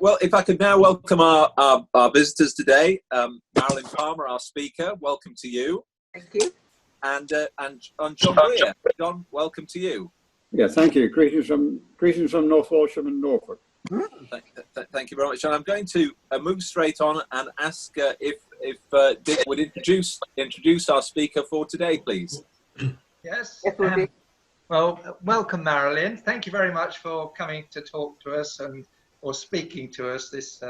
Well, if I could now welcome our visitors today, Marilyn Palmer, our speaker, welcome to you. Thank you. And John Greer. John, welcome to you. Yeah, thank you. Greetings from North Walsham and Norfolk. Thank you very much. And I'm going to move straight on and ask if Dick would introduce our speaker for today, please. Yes. Well, welcome, Marilyn. Thank you very much for coming to talk to us or speaking to us this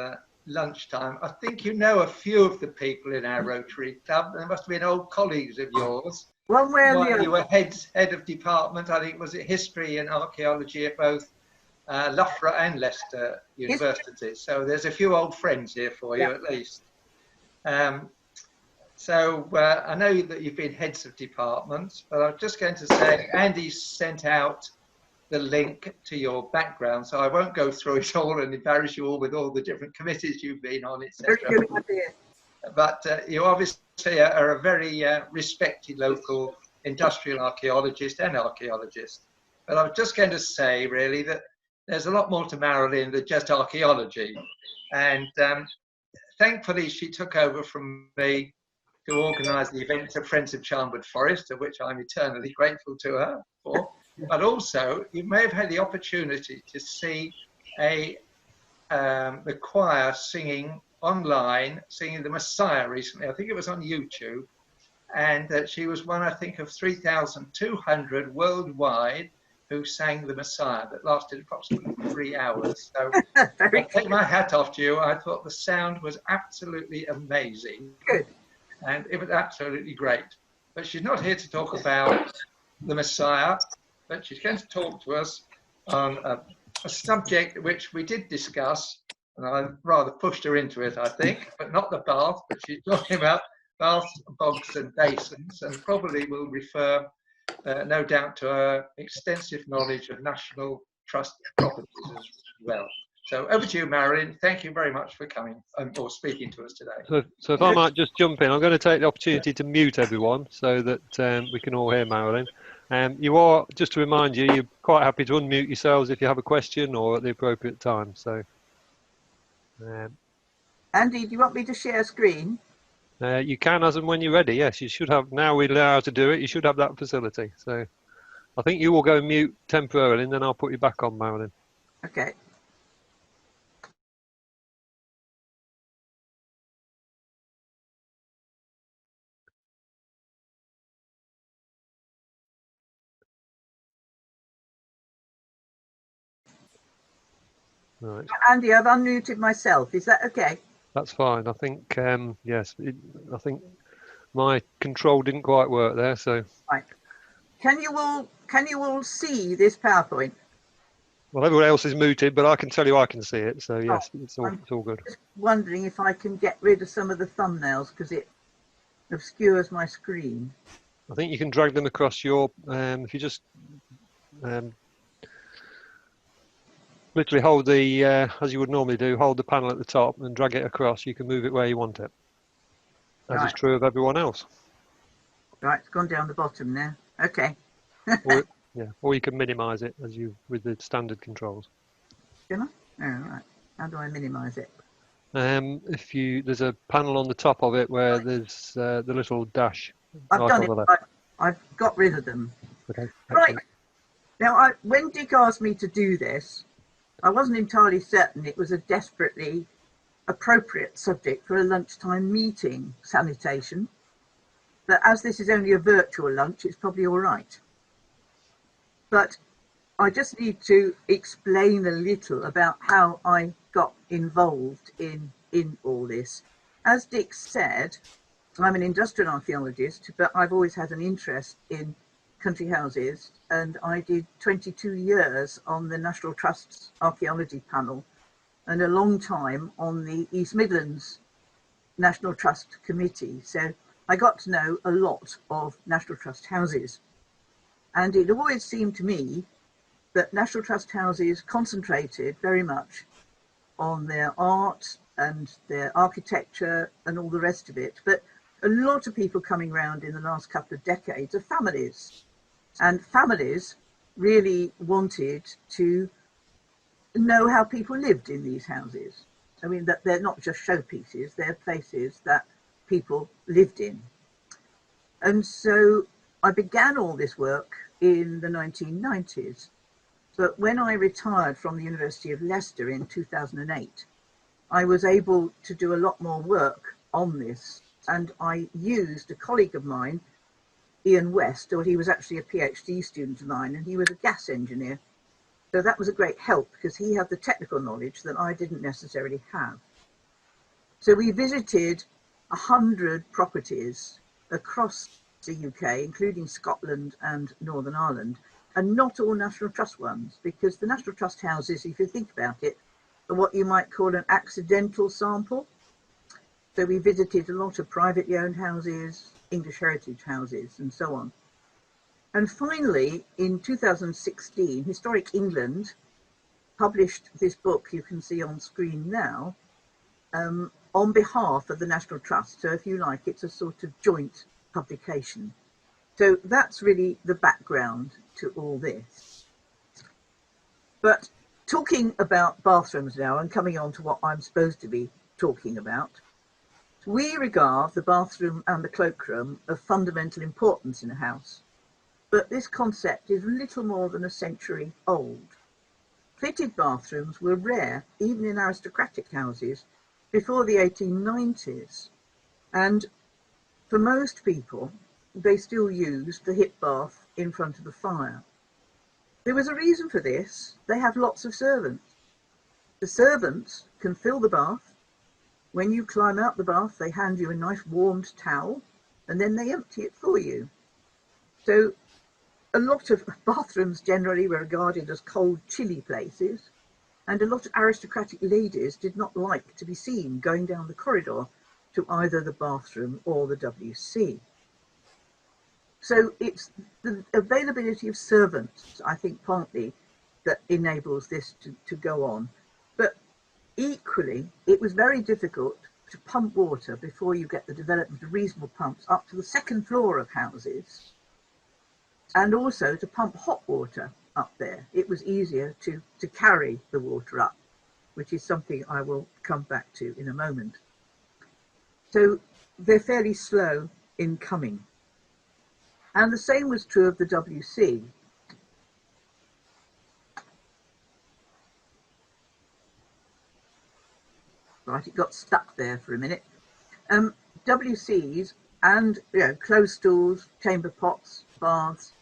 lunchtime. I think you know a few of the people in our Rotary Club. They must have been old colleagues of yours. One way or the other. You were head of department, I think, was it history and archaeology at both Loughborough and Leicester universities. So there's a few old friends here for you, at least. So I know that you've been heads of departments, but I'm just going to say Andy sent out the link to your background, so I won't go through it all and embarrass you all with all the different committees you've been on, etc. But you obviously are a very respected local industrial archaeologist and archaeologist. But I was just going to say, really, that there's a lot more to Marilyn than just archaeology. And thankfully, she took over from me to organise the event of Friends of Charnwood Forest, of which I'm eternally grateful to her for. But also, you may have had the opportunity to see the choir singing online, singing the Messiah recently. I think it was on YouTube. And she was one, I think, of 3,200 worldwide who sang the Messiah that lasted approximately 3 hours. So I take my hat off to you. I thought the sound was absolutely amazing. Good. And it was absolutely great. But she's not here to talk about the Messiah, but she's going to talk to us on a subject which we did discuss, and I rather pushed her into it, I think, but not the bath, but she's talking about baths, bogs and basins, and probably will refer, no doubt, to her extensive knowledge of National Trust properties as well. So over to you, Marilyn. Thank you very much for coming or speaking to us today. So if I might just jump in, I'm going to take the opportunity to mute everyone so that we can all hear Marilyn. You are, just to remind you, you're quite happy to unmute yourselves if you have a question or at the appropriate time. So, Andy, do you want me to share screen? you can as and when you're ready. Yes, you should have. Now we know how to do it. You should have that facility. So I think you will go mute temporarily, and then I'll put you back on, Marilyn. Okay. Right. Andy, I've unmuted myself. Is that okay? That's fine. I think yes. I think my control didn't quite work there. So. Right. Can you all see this PowerPoint? Well, everyone else is muted, but I can tell you I can see it. So yes, it's all good. Just wondering if I can get rid of some of the thumbnails because it obscures my screen. I think you can drag them across your. If you just. Literally hold the, as you would normally do, hold the panel at the top and drag it across. You can move it where you want it. As is true of everyone else. Right, it's gone down the bottom now. Okay. Or you can minimise it as you with the standard controls. Can I? Oh, right. How do I minimise it? There's a panel on the top of it where there's the little dash. I've done it. I've got rid of them. Okay. Right. Now, when Dick asked me to do this, I wasn't entirely certain it was a desperately appropriate subject for a lunchtime meeting, sanitation. But as this is only a virtual lunch, it's probably all right. But I just need to explain a little about how I got involved in all this. As Dick said, I'm an industrial archaeologist, but I've always had an interest in country houses, and I did 22 years on the National Trust's archaeology panel and a long time on the East Midlands National Trust Committee. So I got to know a lot of National Trust houses, and it always seemed to me that National Trust houses concentrated very much on their art and their architecture and all the rest of it. But a lot of people coming around in the last couple of decades are families, and families really wanted to know how people lived in these houses. I mean, that they're not just showpieces, they're places that people lived in. And so I began all this work in the 1990s. But when I retired from the University of Leicester in 2008, I was able to do a lot more work on this. And I used a colleague of mine, Ian West, or he was actually a PhD student of mine, and he was a gas engineer. So that was a great help because he had the technical knowledge that I didn't necessarily have. So we visited 100 properties across the UK, including Scotland and Northern Ireland, and not all National Trust ones, because the National Trust houses, if you think about it, are what you might call an accidental sample. So we visited a lot of privately owned houses, English heritage houses, and so on. And finally, in 2016, Historic England published this book you can see on screen now, on behalf of the National Trust. So if you like, it's a sort of joint publication. So that's really the background to all this. But talking about bathrooms now and coming on to what I'm supposed to be talking about, we regard the bathroom and the cloakroom of fundamental importance in a house. But this concept is little more than a century old. Fitted bathrooms were rare, even in aristocratic houses, before the 1890s. And for most people, they still used the hip bath in front of the fire. There was a reason for this. They have lots of servants. The servants can fill the bath. When you climb out the bath, they hand you a nice warmed towel, and then they empty it for you. So a lot of bathrooms generally were regarded as cold, chilly places, and a lot of aristocratic ladies did not like to be seen going down the corridor to either the bathroom or the WC. So it's the availability of servants, I think, partly that enables this to go on. But equally, it was very difficult to pump water before you get the development of reasonable pumps up to the second floor of houses, and also to pump hot water up there. It was easier to carry the water up, which is something I will come back to in a moment. So they're fairly slow in coming. And the same was true of the WC. Right, it got stuck there for a minute. WCs and clothes stools, chamber pots, baths.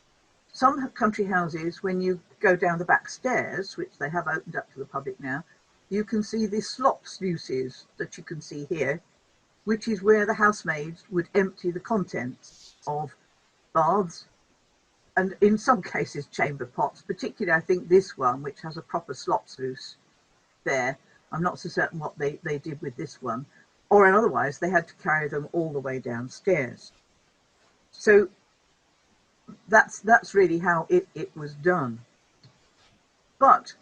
Some country houses, when you go down the back stairs, which they have opened up to the public now, you can see the slop sluices that you can see here, which is where the housemaids would empty the contents of baths, and in some cases chamber pots, particularly I think this one, which has a proper slop sluice there. I'm not so certain what they did with this one, or otherwise they had to carry them all the way downstairs. So that's really how it was done. But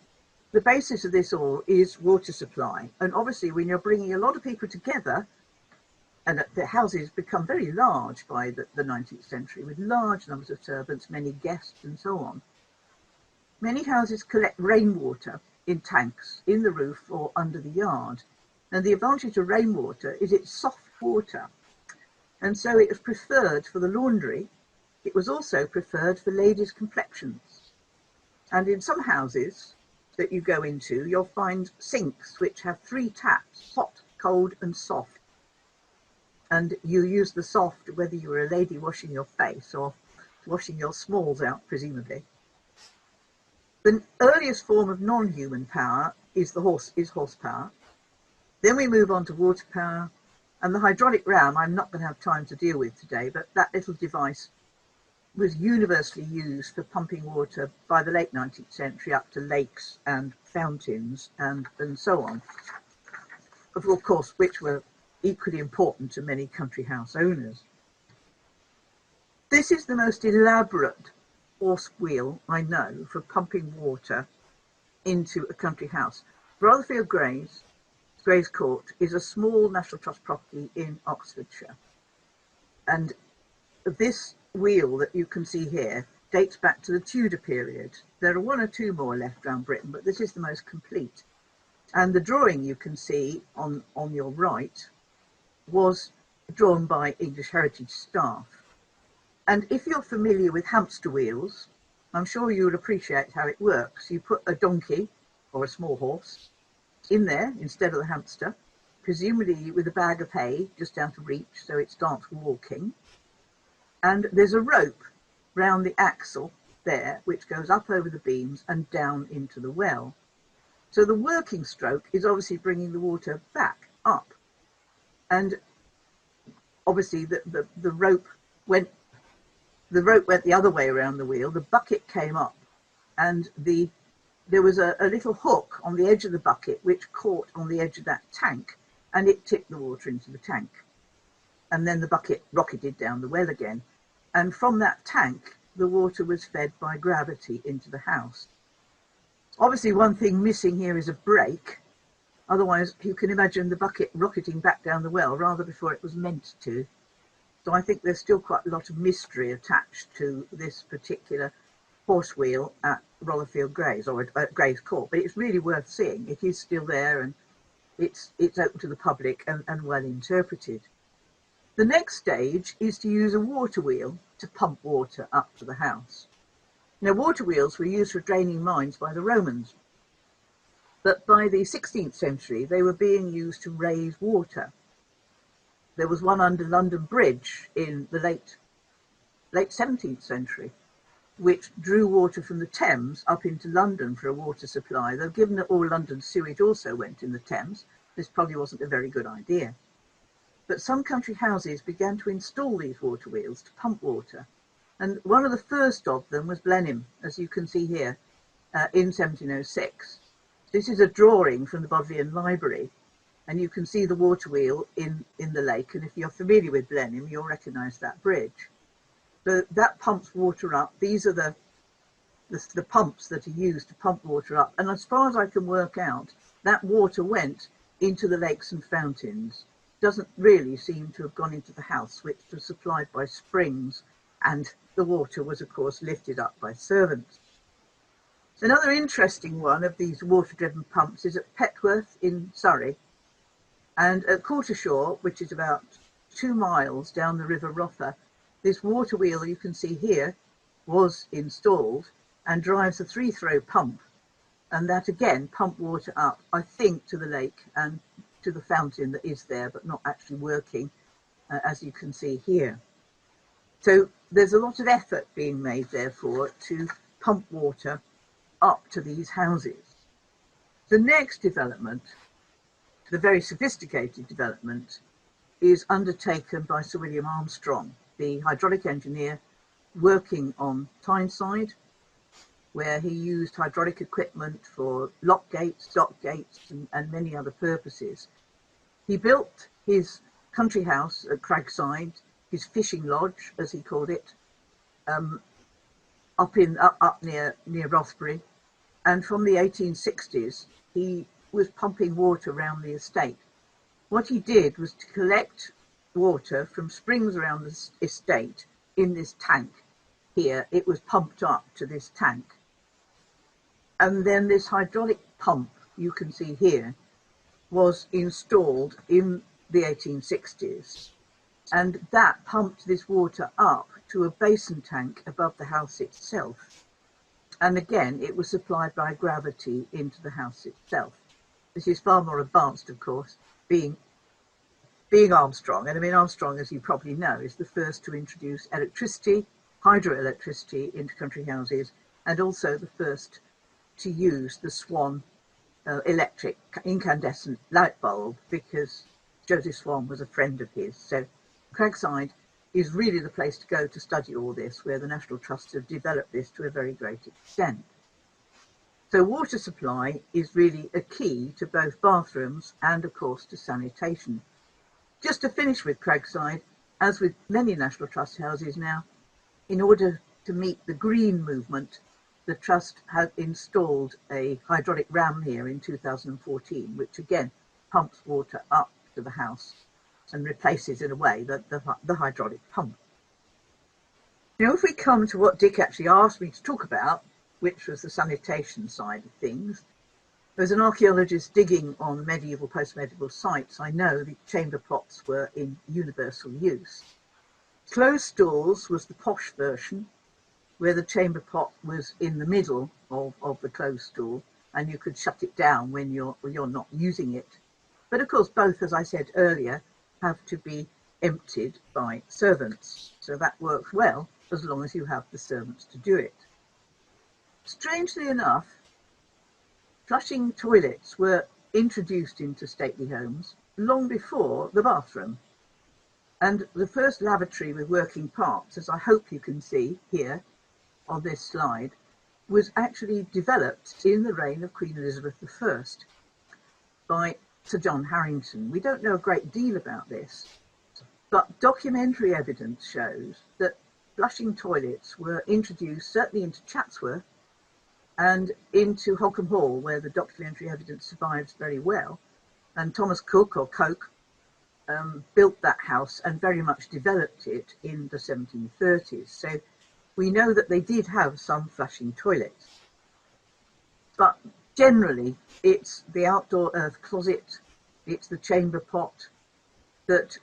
the basis of this all is water supply. And obviously when you're bringing a lot of people together, and the houses become very large by the 19th century, with large numbers of servants, many guests and so on. Many houses collect rainwater in tanks in the roof or under the yard. And the advantage of rainwater is it's soft water. And so it was preferred for the laundry. It was also preferred for ladies' complexions. And in some houses that you go into, you'll find sinks which have 3 taps, hot, cold and soft. And you use the soft whether you were a lady washing your face or washing your smalls out, presumably. The earliest form of non-human power is horsepower. Then we move on to water power, and the hydraulic ram I'm not going to have time to deal with today, but that little device was universally used for pumping water by the late 19th century up to lakes and fountains and so on, of course, which were equally important to many country house owners. This is the most elaborate horse wheel I know for pumping water into a country house. Rotherfield Grays Court is a small National Trust property in Oxfordshire. And this wheel that you can see here dates back to the Tudor period. There are one or two more left around Britain, but this is the most complete. And the drawing you can see on your right was drawn by English Heritage staff. And if you're familiar with hamster wheels, I'm sure you'll appreciate how it works. You put a donkey or a small horse in there instead of the hamster, presumably with a bag of hay just out of reach so it starts walking. And there's a rope round the axle there which goes up over the beams and down into the well. So the working stroke is obviously bringing the water back up. And obviously the rope went the other way around the wheel, the bucket came up, and there was a little hook on the edge of the bucket which caught on the edge of that tank, and it tipped the water into the tank. And then the bucket rocketed down the well again. And from that tank, the water was fed by gravity into the house. Obviously, one thing missing here is a brake. Otherwise, you can imagine the bucket rocketing back down the well rather before it was meant to. So I think there's still quite a lot of mystery attached to this particular horse wheel at Rotherfield Grays, or at Grays Court. But it's really worth seeing. It is still there, and it's open to the public and well interpreted. The next stage is to use a water wheel to pump water up to the house. Now, water wheels were used for draining mines by the Romans, but by the 16th century, they were being used to raise water. There was one under London Bridge in the late 17th century, which drew water from the Thames up into London for a water supply, though given that all London sewage also went in the Thames, this probably wasn't a very good idea. But some country houses began to install these water wheels to pump water, and one of the first of them was Blenheim, as you can see here, in 1706. This is a drawing from the Bodleian Library, and you can see the water wheel in the lake, and if you're familiar with Blenheim, you'll recognise that bridge. So that pumps water up. These are the pumps that are used to pump water up, and as far as I can work out, that water went into the lakes and fountains. Doesn't really seem to have gone into the house, which was supplied by springs, and the water was, of course, lifted up by servants. Another interesting one of these water-driven pumps is at Petworth in Surrey, and at Courtashore, which is about 2 miles down the River Rother, this water wheel you can see here was installed and drives a 3-throw pump, and that again pumped water up, I think, to the lake and to the fountain that is there but not actually working, as you can see here. So there's a lot of effort being made, therefore, to pump water up to these houses. The next development, the very sophisticated development, is undertaken by Sir William Armstrong, the hydraulic engineer working on Tyneside, where he used hydraulic equipment for lock gates, dock gates, and many other purposes. He built his country house at Cragside, his fishing lodge, as he called it, up near Rothbury, and from the 1860s he was pumping water around the estate. What he did was to collect water from springs around the estate in this tank here. It was pumped up to this tank, and then this hydraulic pump you can see here was installed in the 1860s, and that pumped this water up to a basin tank above the house itself, and again it was supplied by gravity into the house itself. This is far more advanced, of course, being Armstrong. And I mean, Armstrong, as you probably know, is the first to introduce electricity, hydroelectricity, into country houses, and also the first to use the Swan electric incandescent light bulb, because Joseph Swan was a friend of his. So Cragside is really the place to go to study all this, where the National Trust have developed this to a very great extent. So water supply is really a key to both bathrooms and, of course, to sanitation. Just to finish with Cragside, as with many National Trust houses now, in order to meet the green movement, the Trust has installed a hydraulic ram here in 2014, which again pumps water up to the house and replaces, in a way, the hydraulic pump. Now, if we come to what Dick actually asked me to talk about, which was the sanitation side of things, as an archaeologist digging on medieval, post-medieval sites, I know the chamber pots were in universal use. Closed stalls was the posh version, where the chamber pot was in the middle of the closed stall, and you could shut it down when you're not using it. But of course, both, as I said earlier, have to be emptied by servants. So that works well, as long as you have the servants to do it. Strangely enough, flushing toilets were introduced into stately homes long before the bathroom. And the first lavatory with working parts, as I hope you can see here on this slide, was actually developed in the reign of Queen Elizabeth I by Sir John Harrington. We don't know a great deal about this, but documentary evidence shows that flushing toilets were introduced certainly into Chatsworth and into Holcombe Hall, where the documentary evidence survives very well. And Thomas Cook, or Coke, built that house and very much developed it in the 1730s. So we know that they did have some flushing toilets. But generally, it's the outdoor earth closet, it's the chamber pot that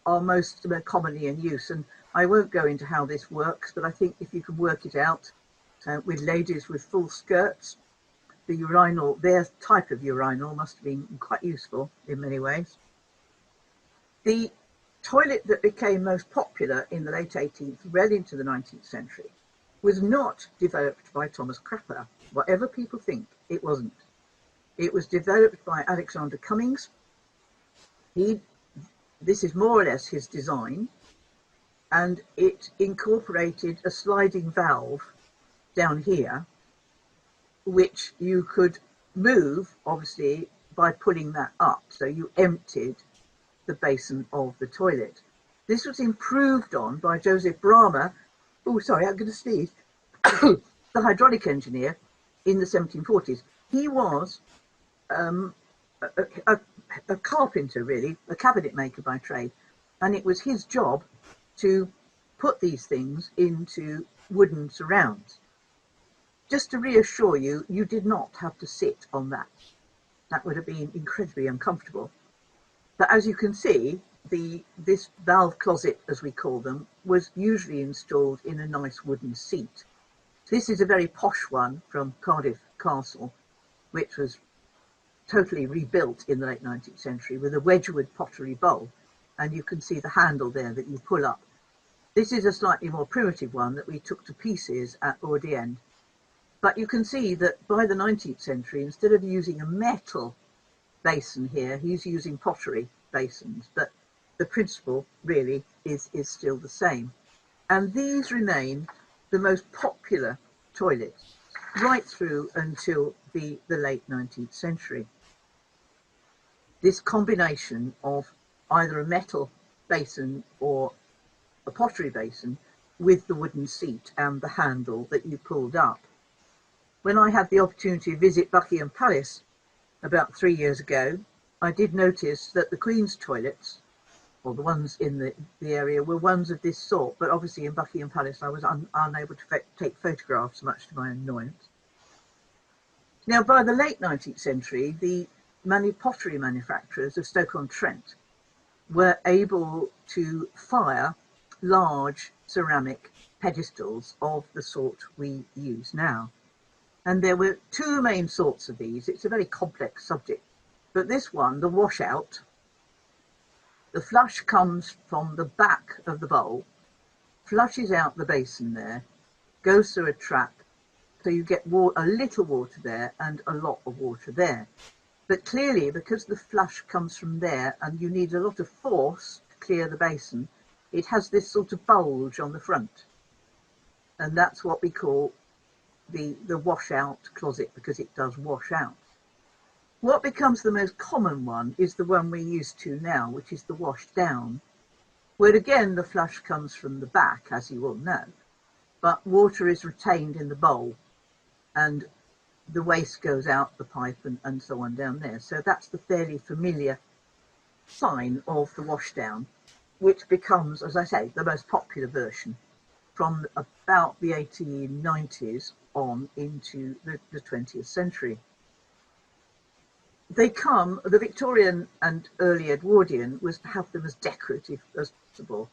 are most commonly in use. And I won't go into how this works, but I think if you can work it out with ladies with full skirts, the urinal, their type of urinal must have been quite useful in many ways. The toilet that became most popular in the late 18th, well into the 19th century, was not developed by Thomas Crapper. Whatever people think, it wasn't. It was developed by Alexander Cummings. This is more or less his design, and it incorporated a sliding valve down here, which you could move, obviously, by pulling that up. So you emptied the basin of the toilet. This was improved on by Joseph Bramah, oh sorry, I'm going to sneeze, the hydraulic engineer in the 1740s. He was a carpenter, really, a cabinet maker by trade, and it was his job to put these things into wooden surrounds. Just to reassure you, you did not have to sit on that. That would have been incredibly uncomfortable. But as you can see, this valve closet, as we call them, was usually installed in a nice wooden seat. This is a very posh one from Cardiff Castle, which was totally rebuilt in the late 19th century with a Wedgwood pottery bowl. And you can see the handle there that you pull up. This is a slightly more primitive one that we took to pieces at Ordy End. But you can see that by the 19th century, instead of using a metal basin here, he's using pottery basins, but the principle really is still the same. And these remain the most popular toilets right through until the late 19th century. This combination of either a metal basin or a pottery basin with the wooden seat and the handle that you pulled up. When I had the opportunity to visit Buckingham Palace about 3 years ago, I did notice that the Queen's toilets, or the ones in the area, were ones of this sort, but obviously in Buckingham Palace I was unable to take photographs, much to my annoyance. Now, by the late 19th century, the pottery manufacturers of Stoke-on-Trent were able to fire large ceramic pedestals of the sort we use now. And there were two main sorts of these. It's a very complex subject. But this one, the washout, the flush comes from the back of the bowl, flushes out the basin there, goes through a trap, so you get a little water there and a lot of water there. But clearly, because the flush comes from there and you need a lot of force to clear the basin, it has this sort of bulge on the front. And that's what we call the washout closet, because it does wash out. What becomes the most common one is the one we're used to now, which is the wash down, where again the flush comes from the back, as you all know, but water is retained in the bowl and the waste goes out the pipe and so on down there. So that's the fairly familiar sign of the wash down, which becomes, as I say, the most popular version from about the 1890s on into the 20th century. They come, the Victorian and early Edwardian was to have them as decorative as possible.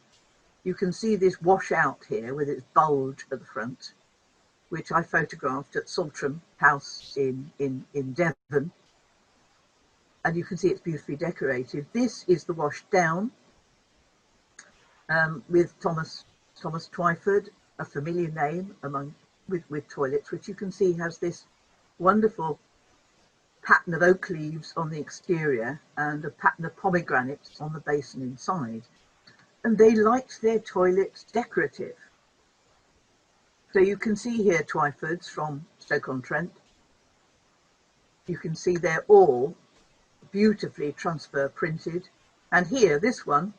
You can see this washout here with its bulge at the front, which I photographed at Saltram House in Devon. And you can see it's beautifully decorated. This is the wash down with Thomas Twyford, a familiar name with toilets, which you can see has this wonderful pattern of oak leaves on the exterior and a pattern of pomegranates on the basin inside. And they liked their toilets decorative. So you can see here Twyfords from Stoke-on-Trent. You can see they're all beautifully transfer printed. And here, this one,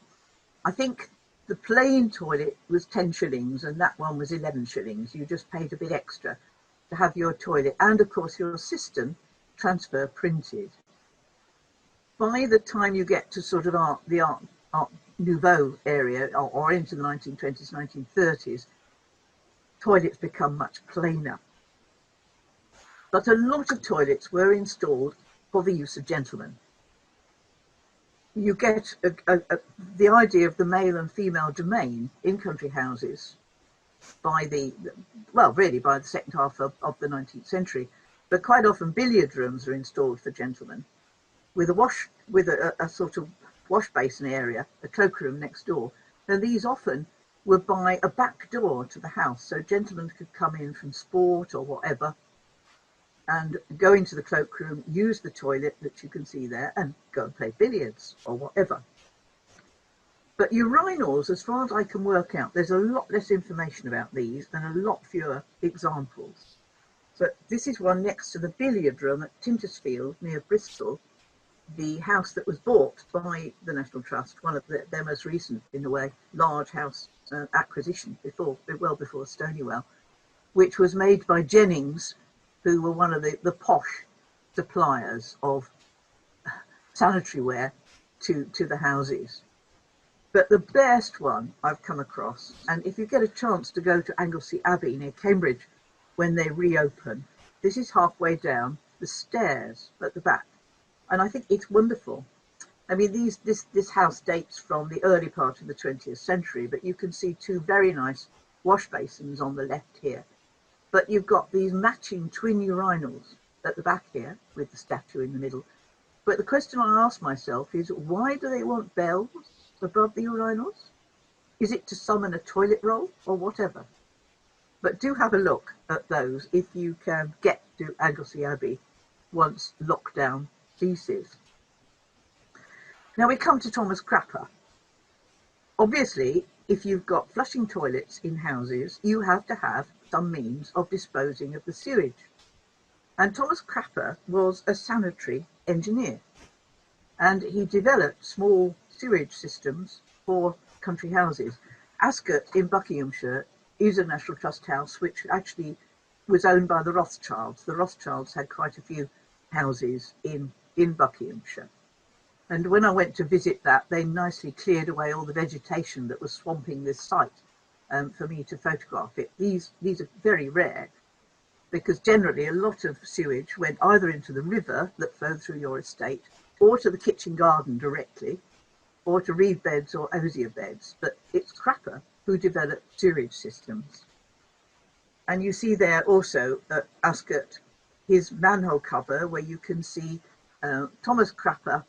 I think the plain toilet was 10 shillings and that one was 11 shillings. You just paid a bit extra to have your toilet and of course your cistern transfer printed. By the time you get to sort of the Art Nouveau area or into the 1920s, 1930s, toilets become much plainer. But a lot of toilets were installed for the use of gentlemen. You get the idea of the male and female domain in country houses by really by the second half of the 19th century. But quite often billiard rooms are installed for gentlemen with a sort of wash basin area, a cloakroom next door. And these often were by a back door to the house, so gentlemen could come in from sport or whatever and go into the cloakroom, use the toilet that you can see there and go and play billiards or whatever. But urinals, as far as I can work out, there's a lot less information about these and a lot fewer examples. But this is one next to the billiard room at Tintersfield near Bristol, the house that was bought by the National Trust, one of their most recent, in a way, large house acquisition well before Stonywell, which was made by Jennings, who were one of the posh suppliers of sanitary ware to the houses. But the best one I've come across, and if you get a chance to go to Anglesey Abbey near Cambridge when they reopen, this is halfway down the stairs at the back. And I think it's wonderful. I mean, this house dates from the early part of the 20th century, but you can see two very nice wash basins on the left here. But you've got these matching twin urinals at the back here with the statue in the middle. But the question I ask myself is, why do they want bells above the urinals? Is it to summon a toilet roll or whatever? But do have a look at those if you can get to Anglesey Abbey once lockdown ceases. Now we come to Thomas Crapper. Obviously, if you've got flushing toilets in houses, you have to have some means of disposing of the sewage. And Thomas Crapper was a sanitary engineer, and he developed small sewage systems for country houses. Ascot in Buckinghamshire is a National Trust house which actually was owned by the Rothschilds. The Rothschilds had quite a few houses in Buckinghamshire. And when I went to visit that, they nicely cleared away all the vegetation that was swamping this site for me to photograph it. These are very rare because generally a lot of sewage went either into the river that flowed through your estate or to the kitchen garden directly or to reed beds or osier beds. But it's Crapper who developed sewage systems. And you see there also at Ascot his manhole cover where you can see Thomas Crapper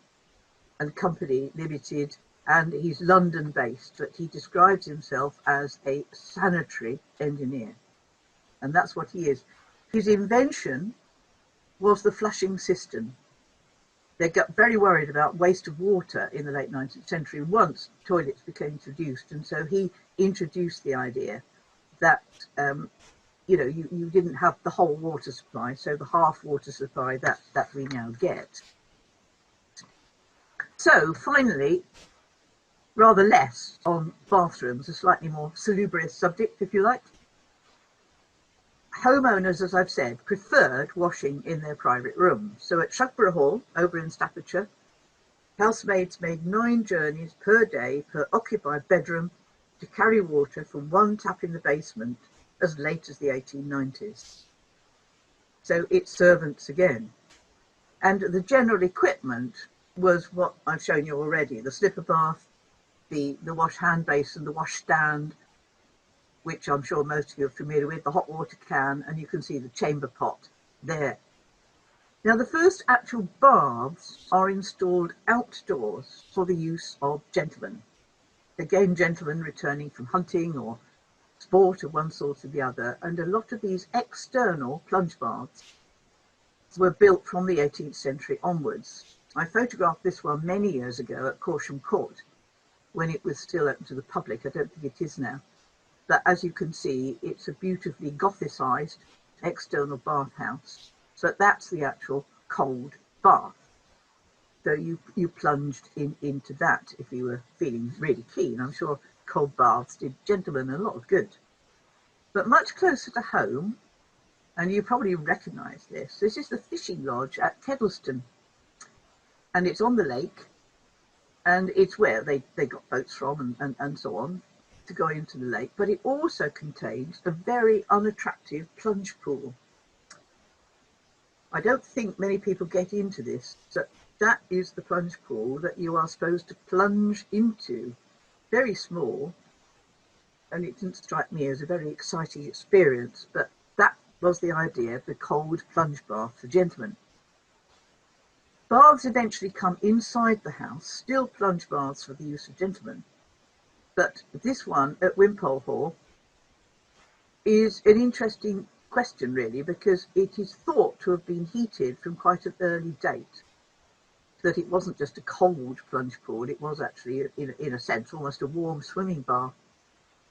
and Company Limited, and he's London based, but he describes himself as a sanitary engineer. And that's what he is. His invention was the flushing cistern. They got very worried about waste of water in the late 19th century once toilets became introduced. And so he introduced the idea that, you didn't have the whole water supply, so the half water supply that we now get. So finally, rather less on bathrooms, a slightly more salubrious subject, if you like. Homeowners, as I've said, preferred washing in their private rooms. So at Loughborough Hall, over in Staffordshire, housemaids made 9 journeys per day per occupied bedroom to carry water from one tap in the basement as late as the 1890s. So it's servants again. And the general equipment was what I've shown you already: the slipper bath, the wash hand basin, the wash stand, which I'm sure most of you are familiar with, the hot water can, and you can see the chamber pot there. Now, the first actual baths are installed outdoors for the use of gentlemen. Again, gentlemen returning from hunting or sport of one sort or the other, and a lot of these external plunge baths were built from the 18th century onwards. I photographed this one many years ago at Corsham Court when it was still open to the public. I don't think it is now. But as you can see, it's a beautifully Gothicised external bathhouse. So that's the actual cold bath. So you plunged into that if you were feeling really keen. I'm sure cold baths did gentlemen a lot of good. But much closer to home, and you probably recognise this, this is the fishing lodge at Kedleston. And it's on the lake, and it's where they got boats from and so on to go into the lake. But it also contains a very unattractive plunge pool. I don't think many people get into this, but that is the plunge pool that you are supposed to plunge into. Very small, and it didn't strike me as a very exciting experience, but that was the idea of the cold plunge bath for gentlemen. Baths eventually come inside the house, still plunge baths for the use of gentlemen, but this one at Wimpole Hall is an interesting question really, because it is thought to have been heated from quite an early date, that it wasn't just a cold plunge pool, it was actually in a sense almost a warm swimming bath.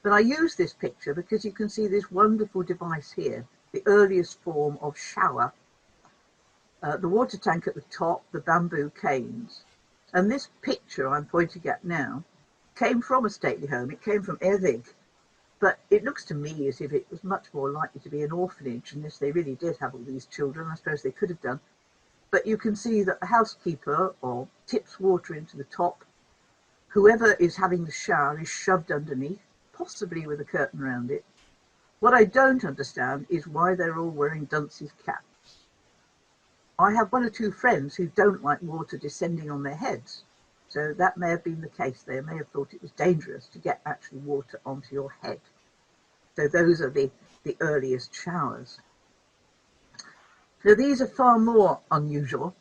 But I use this picture because you can see this wonderful device here, the earliest form of shower, the water tank at the top, the bamboo canes. And this picture I'm pointing at now came from a stately home. It came from Ervig, but it looks to me as if it was much more likely to be an orphanage, unless they really did have all these children. I suppose they could have done. But you can see that the housekeeper or tips water into the top. Whoever is having the shower is shoved underneath, possibly with a curtain around it. What I don't understand is why they're all wearing dunces caps. I have one or two friends who don't like water descending on their heads, so that may have been the case. They may have thought it was dangerous to get actually water onto your head. So those are the earliest showers. Now these are far more unusual.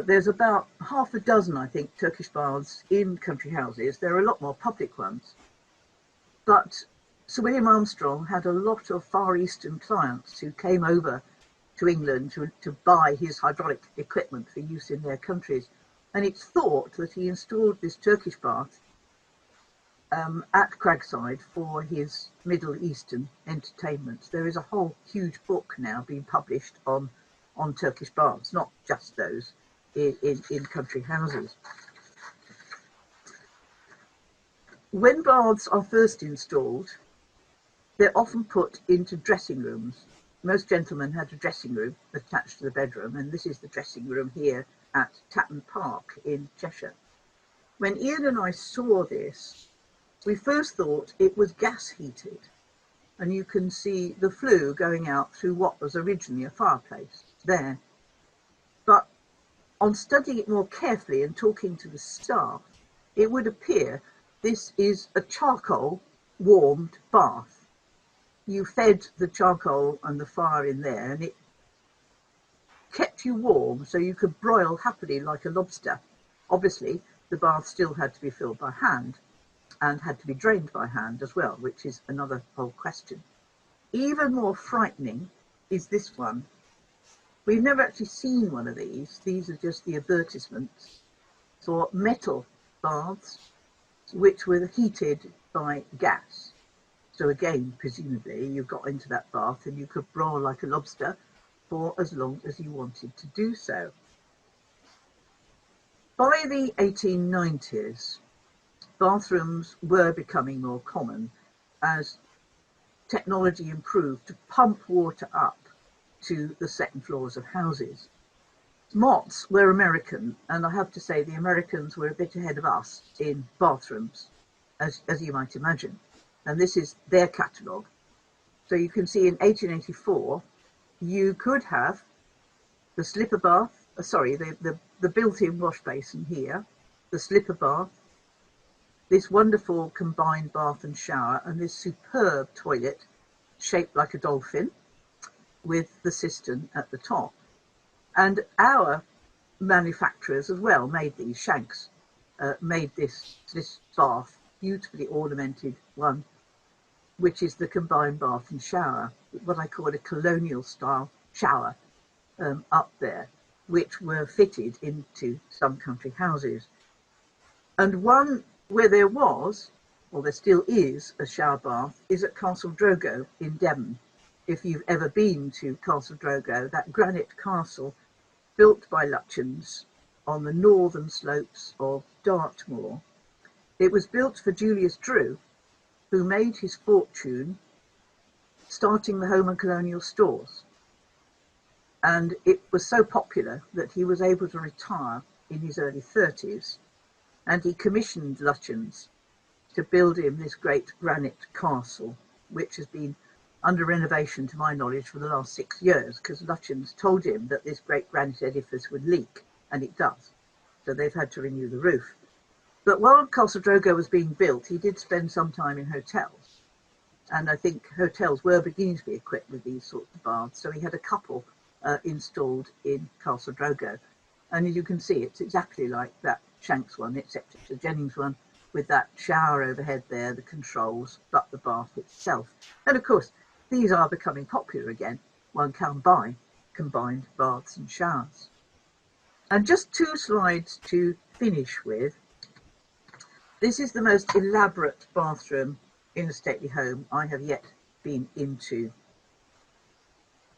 There's about half a dozen, I think, Turkish baths in country houses. There are a lot more public ones. But Sir William Armstrong had a lot of Far Eastern clients who came over to England to buy his hydraulic equipment for use in their countries. And it's thought that he installed this Turkish bath at Cragside for his Middle Eastern entertainments. There is a whole huge book now being published on Turkish baths, not just those in country houses. When baths are first installed, they're often put into dressing rooms. Most gentlemen had a dressing room attached to the bedroom, and this is the dressing room here at Tatton Park in Cheshire. When Ian and I saw this, we first thought it was gas heated, and you can see the flue going out through what was originally a fireplace there. But on studying it more carefully and talking to the staff, it would appear this is a charcoal warmed bath. You fed the charcoal and the fire in there, and it kept you warm so you could broil happily like a lobster. Obviously, the bath still had to be filled by hand and had to be drained by hand as well, which is another whole question. Even more frightening is this one. We've never actually seen one of these. These are just the advertisements for metal baths, which were heated by gas. So again, presumably, you got into that bath and you could broil like a lobster for as long as you wanted to do so. By the 1890s, bathrooms were becoming more common as technology improved to pump water up to the second floors of houses. Mott's were American, and I have to say the Americans were a bit ahead of us in bathrooms. as you might imagine. And this is their catalogue. So you can see in 1884, you could have the slipper bath, the built-in wash basin here, the slipper bath, this wonderful combined bath and shower, and this superb toilet shaped like a dolphin with the cistern at the top. And our manufacturers as well made these shanks, made this bath, beautifully ornamented one, which is the combined bath and shower, what I call a colonial style shower up there, which were fitted into some country houses. And one where there was, or there still is, a shower bath is at Castle Drogo in Devon. If you've ever been to Castle Drogo, that granite castle built by Lutyens on the northern slopes of Dartmoor. It was built for Julius Drew, who made his fortune starting the home and colonial stores. And it was so popular that he was able to retire in his early 30s, and he commissioned Lutyens to build him this great granite castle, which has been under renovation, to my knowledge, for the last 6 years, because Lutyens told him that this great granite edifice would leak, and it does. So they've had to renew the roof. But while Castle Drogo was being built, he did spend some time in hotels. And I think hotels were beginning to be equipped with these sorts of baths. So he had a couple installed in Castle Drogo. And as you can see, it's exactly like that Shanks one, except it's a Jennings one, with that shower overhead there, the controls, but the bath itself. And of course, these are becoming popular again. One can buy combined baths and showers. And just 2 slides to finish with. This is the most elaborate bathroom in a stately home I have yet been into.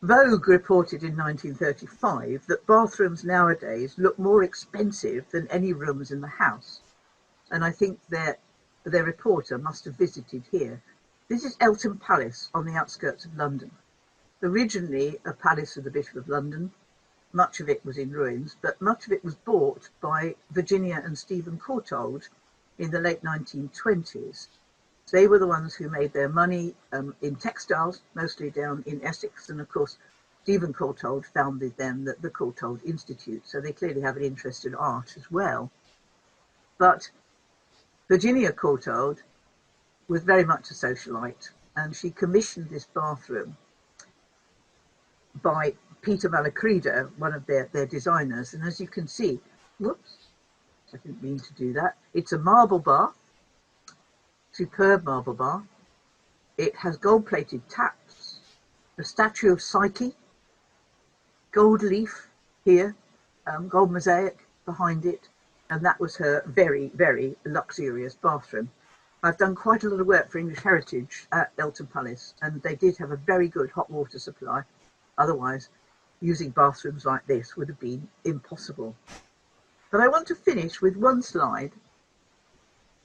Vogue reported in 1935 that bathrooms nowadays look more expensive than any rooms in the house. And I think their reporter must have visited here. This is Eltham Palace on the outskirts of London. Originally a palace of the Bishop of London. Much of it was in ruins, but much of it was bought by Virginia and Stephen Courtauld in the late 1920s. They were the ones who made their money in textiles, mostly down in Essex. And of course, Stephen Courtauld founded then the Courtauld Institute. So they clearly have an interest in art as well. But Virginia Courtauld was very much a socialite, and she commissioned this bathroom by Peter Malacreda, one of their designers. And as you can see, whoops, I didn't mean to do that. It's a marble bath, superb marble bath. It has gold-plated taps, a statue of Psyche, gold leaf here, gold mosaic behind it, and that was her very, very luxurious bathroom. I've done quite a lot of work for English Heritage at Eltham Palace, and they did have a very good hot water supply. Otherwise, using bathrooms like this would have been impossible. But I want to finish with one slide,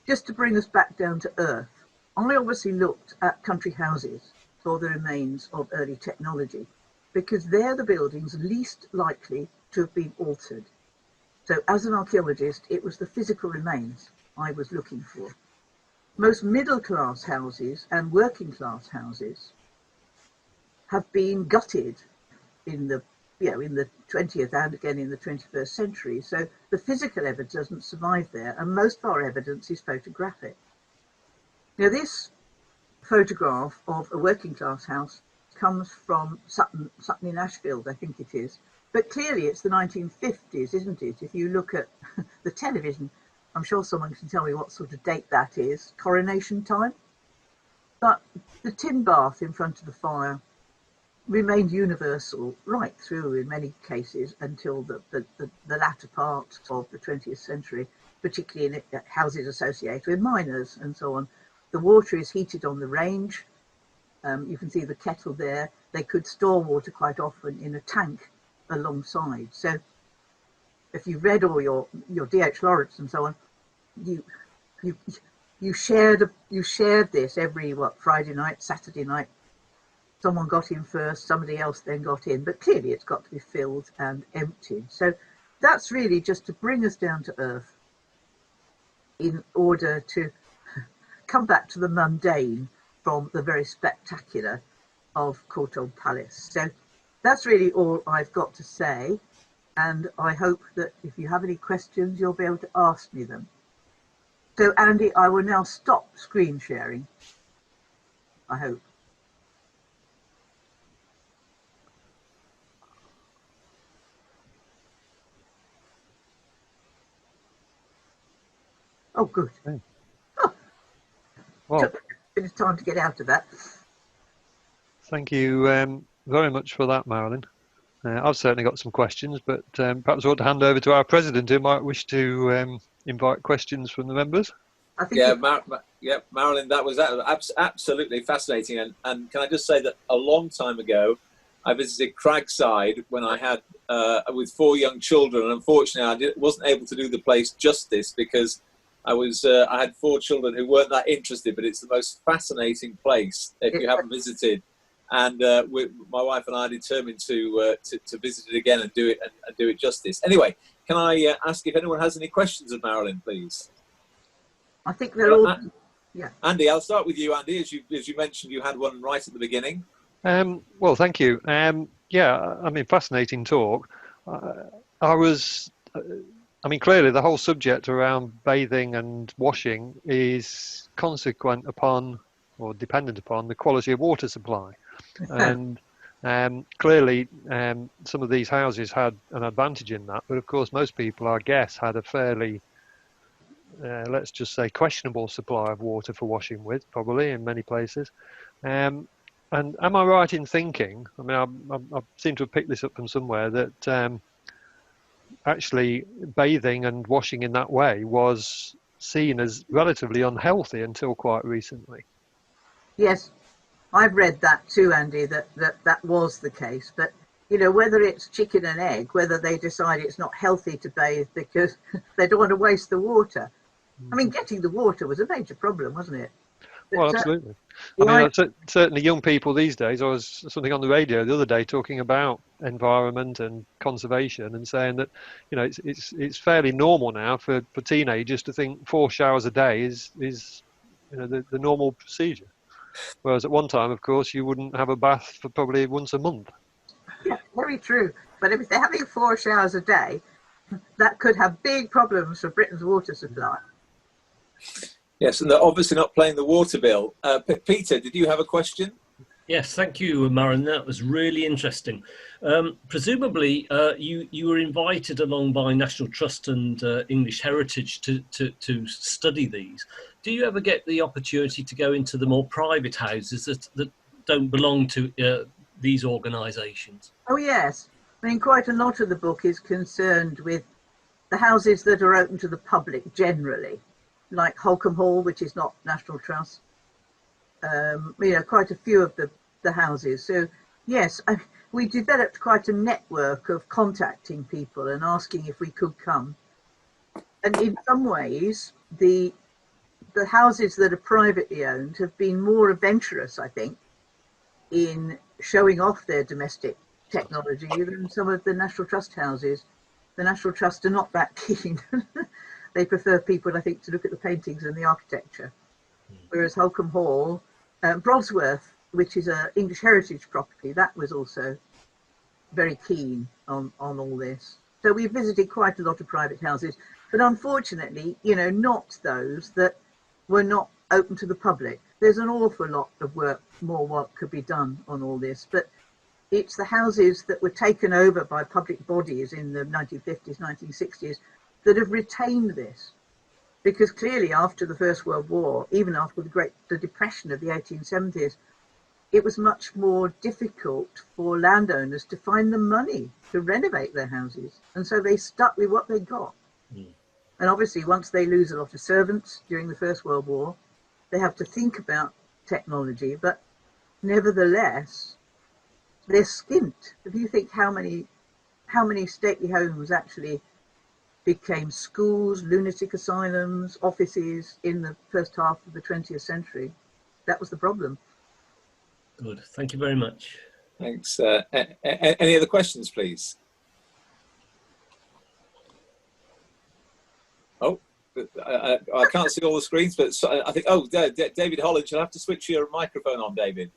just to bring us back down to earth. I obviously looked at country houses for the remains of early technology, because they're the buildings least likely to have been altered. So as an archaeologist, it was the physical remains I was looking for. Most middle-class houses and working-class houses have been gutted in the 20th and again in the 21st century. So the physical evidence doesn't survive there, and most of our evidence is photographic. Now, this photograph of a working-class house comes from Sutton in Ashfield, I think it is. But clearly it's the 1950s, isn't it? If you look at the television, I'm sure someone can tell me what sort of date that is, coronation time. But the tin bath in front of the fire remained universal right through, in many cases, until the latter part of the 20th century, particularly in houses associated with miners and so on. The water is heated on the range. You can see the kettle there. They could store water quite often in a tank alongside. So if you've read all your D.H. Lawrence and so on, you shared this every Friday night, Saturday night. Someone got in first, somebody else then got in, but clearly it's got to be filled and emptied. So that's really just to bring us down to earth in order to come back to the mundane from the very spectacular of Courtauld Palace. So that's really all I've got to say. And I hope that if you have any questions, you'll be able to ask me them. So Andy, I will now stop screen sharing, I hope. Oh, good. Okay. Oh, Well, took a bit of time to get out of that. thank you very much for that, Marilyn. I've certainly got some questions, but perhaps I want to hand over to our president, who might wish to invite questions from the members. I think Yeah, Marilyn, that was absolutely fascinating. And can I just say that a long time ago, I visited Cragside when I had with 4 young children, and unfortunately, wasn't able to do the place justice because I had 4 children who weren't that interested. But it's the most fascinating place if you haven't visited. And my wife and I are determined to visit it again and do it justice. Anyway, can I ask if anyone has any questions of Marilyn, please? I think they're all. Yeah. Andy, I'll start with you, Andy. As you mentioned, you had one right at the beginning. Well, thank you. Yeah, I mean, fascinating talk. I mean, clearly the whole subject around bathing and washing is consequent upon or dependent upon the quality of water supply. And clearly some of these houses had an advantage in that, but of course most people, I guess, had a fairly let's just say questionable supply of water for washing with, probably in many places. And am I right in thinking, I mean, I seem to have picked this up from somewhere, that actually bathing and washing in that way was seen as relatively unhealthy until quite recently? Yes, I've read that too, Andy, that was the case. But, you know, whether it's chicken and egg, whether they decide it's not healthy to bathe because they don't want to waste the water. I mean, getting the water was a major problem, wasn't it? But, well, absolutely. I mean, certainly young people these days, I was something on the radio the other day talking about environment and conservation and saying that, you know, it's fairly normal now for teenagers to think 4 showers a day is you know, the normal procedure. Whereas at one time, of course, you wouldn't have a bath for probably once a month. Yeah, very true. But if they're having 4 showers a day, that could have big problems for Britain's water supply. Yes, and they're obviously not paying the water bill. Peter, did you have a question? Yes, thank you, Marilyn. That was really interesting. Presumably, you were invited along by National Trust and English Heritage to study these. Do you ever get the opportunity to go into the more private houses that don't belong to these organisations? Oh, yes. I mean, quite a lot of the book is concerned with the houses that are open to the public generally, like Holcombe Hall, which is not National Trust. You know, quite a few of the houses. So yes, we developed quite a network of contacting people and asking if we could come. And in some ways, the houses that are privately owned have been more adventurous, I think, in showing off their domestic technology than some of the National Trust houses. The National Trust are not that keen. They prefer people, I think, to look at the paintings and the architecture. Whereas Holcombe Hall, Brosworth, which is an English heritage property, that was also very keen on all this. So we visited quite a lot of private houses, but unfortunately, you know, not those that were not open to the public. There's an awful lot of more work could be done on all this, but it's the houses that were taken over by public bodies in the 1950s, 1960s that have retained this. Because clearly after the First World War, even after the Depression of the 1870s, it was much more difficult for landowners to find the money to renovate their houses. And so they stuck with what they got. And obviously, once they lose a lot of servants during the First World War, they have to think about technology. But nevertheless, they're skint. If you think how many stately homes actually became schools, lunatic asylums, offices in the first half of the 20th century, that was the problem. Good. Thank you very much. Thanks. Any other questions, please? Oh, I can't see all the screens, but I think, oh, David Holland, you'll have to switch your microphone on, David.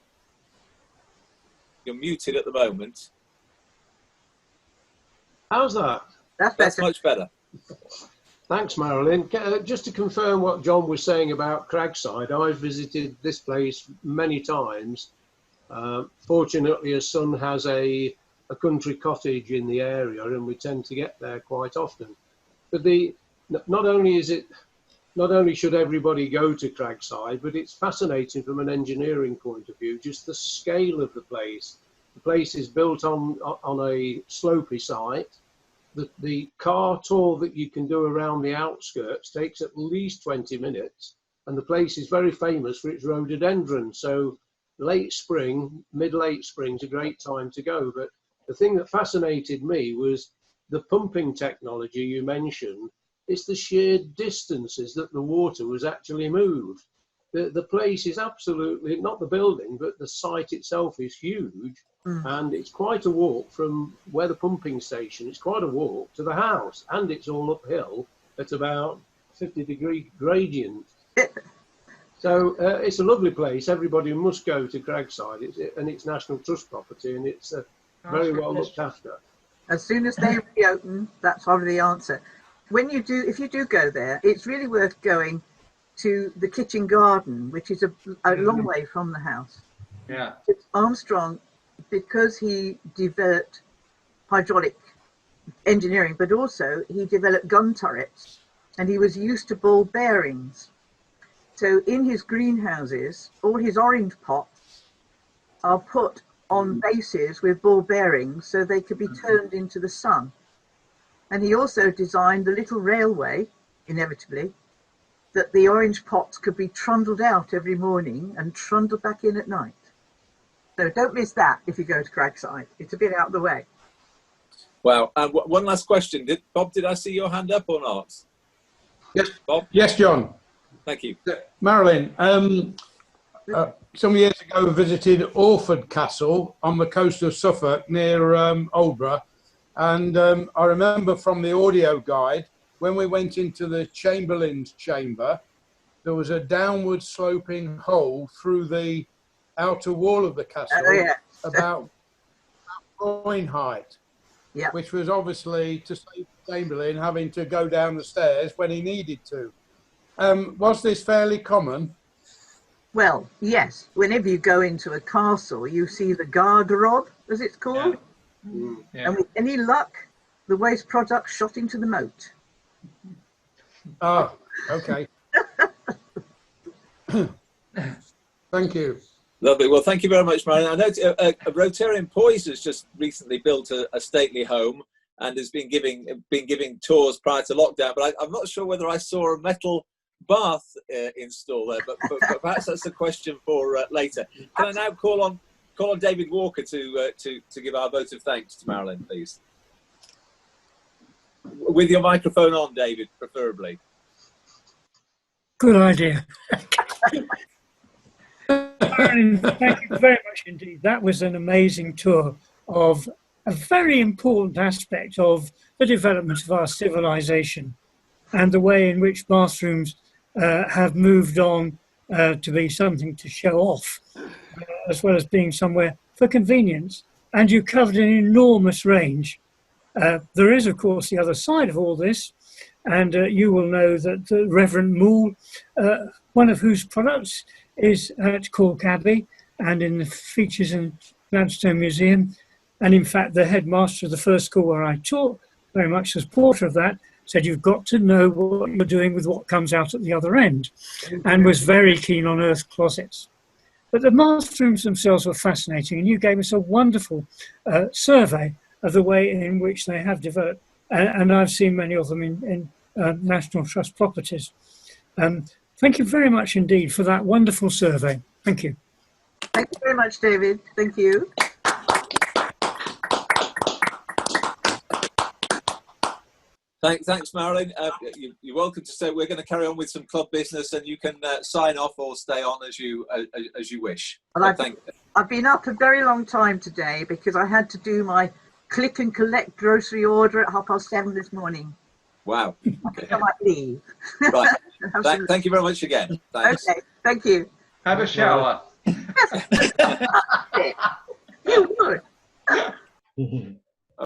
You're muted at the moment. How's that? That's much better. Thanks, Marilyn. Just to confirm what John was saying about Cragside, I've visited this place many times. Fortunately, a son has a country cottage in the area, and we tend to get there quite often. But not only should everybody go to Cragside, but it's fascinating from an engineering point of view, just the scale of the place. The place is built on a slopey site. The car tour that you can do around the outskirts takes at least 20 minutes, and the place is very famous for its rhododendron. So late spring, mid-late spring is a great time to go. But the thing that fascinated me was the pumping technology you mentioned. It's the sheer distances that the water was actually moved. The place is absolutely, not the building, but the site itself is huge. And it's quite a walk from where the pumping station, it's quite a walk to the house, and it's all uphill at about 50-degree gradient. So it's a lovely place. Everybody must go to Cragside, and it's National Trust property, and it's very well looked after. As soon as they reopen, that's probably the answer. If you do go there, it's really worth going to the kitchen garden, which is a long way from the house. Yeah. It's Armstrong, because he developed hydraulic engineering, but also he developed gun turrets, and he was used to ball bearings. So in his greenhouses, all his orange pots are put on bases with ball bearings so they could be turned into the sun. And he also designed the little railway, inevitably, that the orange pots could be trundled out every morning and trundled back in at night. So don't miss that if you go to Cragside. It's a bit out of the way. Wow. And one last question. Bob, did I see your hand up or not? Yes, Bob? yes, John. Thank you. Marilyn, some years ago visited Orford Castle on the coast of Suffolk near Loughborough. And I remember from the audio guide, when we went into the Chamberlain's chamber, there was a downward sloping hole through the outer wall of the castle, about groin height, which was obviously to save Chamberlain having to go down the stairs when he needed to. Was this fairly common? Well, yes. Whenever you go into a castle, you see the garderobe, as it's called. Yeah. And with any luck, the waste product shot into the moat. Oh, okay. Thank you. Lovely. Well, thank you very much, Marion. I know Rotarian Poise has just recently built a stately home and has been giving tours prior to lockdown. But I'm not sure whether I saw a metal bath installed there. But perhaps that's a question for later. Can I now call on David Walker to give our vote of thanks to Marilyn, please? With your microphone on, David, preferably. Good idea. Marilyn, thank you very much indeed. That was an amazing tour of a very important aspect of the development of our civilization and the way in which bathrooms have moved on to be something to show off, as well as being somewhere for convenience. And you covered an enormous range. There is, of course, the other side of all this, and you will know that the Reverend Moole, one of whose products is at Cork Abbey and in the features in Gladstone Museum, and in fact the headmaster of the first school where I taught, very much as porter of that, said you've got to know what you're doing with what comes out at the other end, and was very keen on earth closets. But the bathrooms themselves were fascinating, and you gave us a wonderful survey of the way in which they have developed, and I've seen many of them in National Trust properties. Thank you very much indeed for that wonderful survey. Thank you. Thank you very much, David. Thank you. Thanks, Marilyn. You're welcome to stay. We're going to carry on with some club business, and you can sign off or stay on as you wish. Well, I've been up a very long time today, because I had to do my click and collect grocery order at 7:30 this morning. Wow. Okay. I might leave. Right. Thank you very much again. Thanks. Okay, thank you. Have a shower. You would.